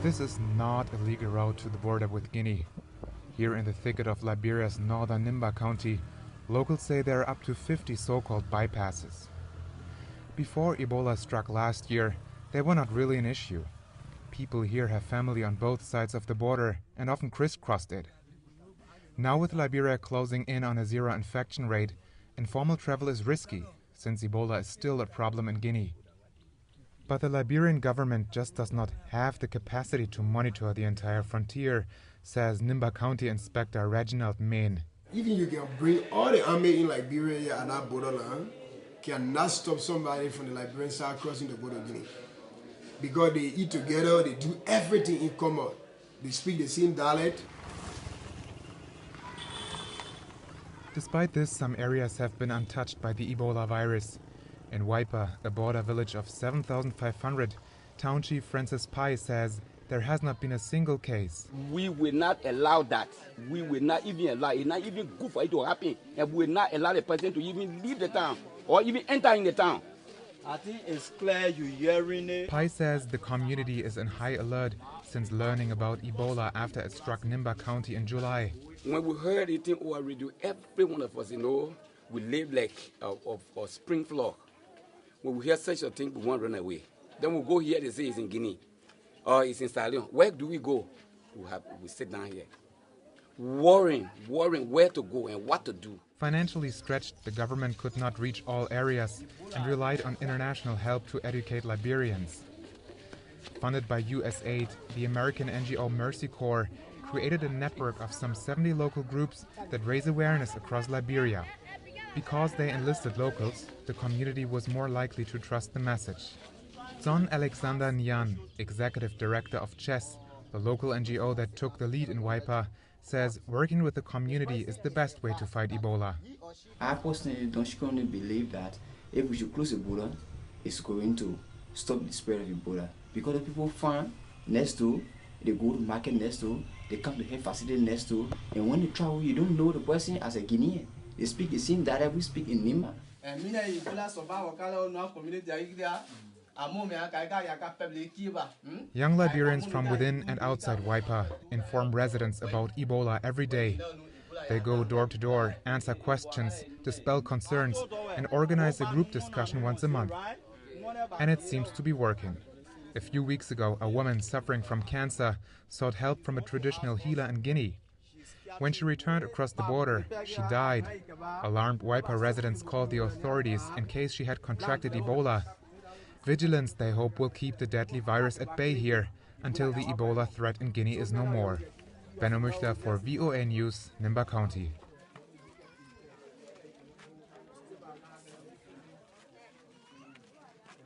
This is not a legal route to the border with Guinea. Here in the thicket of Liberia's northern Nimba Country, locals say there are up to 50 so-called bypasses. Before Ebola struck last year, they were not really an issue. People here have family on both sides of the border and often crisscrossed it. Now with Liberia closing in on a zero infection rate, informal travel is risky, since Ebola is still a problem in Guinea. But the Liberian government just does not have the capacity to monitor the entire frontier, says Nimba County Inspector Reginald Main. Even you can bring all the army in Liberia at that borderline, cannot stop somebody from the Liberian side crossing the border of Guinea. Because they eat together, they do everything in common. They speak the same dialect. Despite this, some areas have been untouched by the Ebola virus. In Wiper, a border village of 7,500, Town Chief Francis Pai says there has not been a single case. We will not allow that. We will not even allow it. It's not even good for it to happen. And we will not allow the person to even leave the town or even enter in the town. I think it's clear you're hearing it. Pai says the community is in high alert since learning about Ebola after it struck Nimba County in July. When we heard it in our radio, every one of us, we live like a spring flock. When we hear such a thing, we want to run away. Then we go here, they say it's in Guinea or it's in Sierra Leone. Where do we go? We sit down here, worrying where to go and what to do. Financially stretched, the government could not reach all areas and relied on international help to educate Liberians. Funded by US aid, the American NGO Mercy Corps created a network of some 70 local groups that raise awareness across Liberia. Because they enlisted locals, the community was more likely to trust the message. John Alexander Nyan, executive director of CHESS, the local NGO that took the lead in Wiper, says working with the community is the best way to fight Ebola. I personally don't strongly believe that if we should close the border, it's going to stop the spread of Ebola. Because the people farm next door, they go to market next door, they come to health facility next door, and when they travel, you don't know the person as a Guinean. They speak the same dialect we speak in Nimba. Young Liberians from within and outside Wiper inform residents about Ebola every day. They go door to door, answer questions, dispel concerns, and organize a group discussion once a month. And it seems to be working. A few weeks ago, a woman suffering from cancer sought help from a traditional healer in Guinea. When she returned across the border, she died. Alarmed Wiper residents called the authorities in case she had contracted Ebola. Vigilant, they hope, will keep the deadly virus at bay here until the Ebola threat in Guinea is no more. Benno Muchler for VOA News, Nimba County.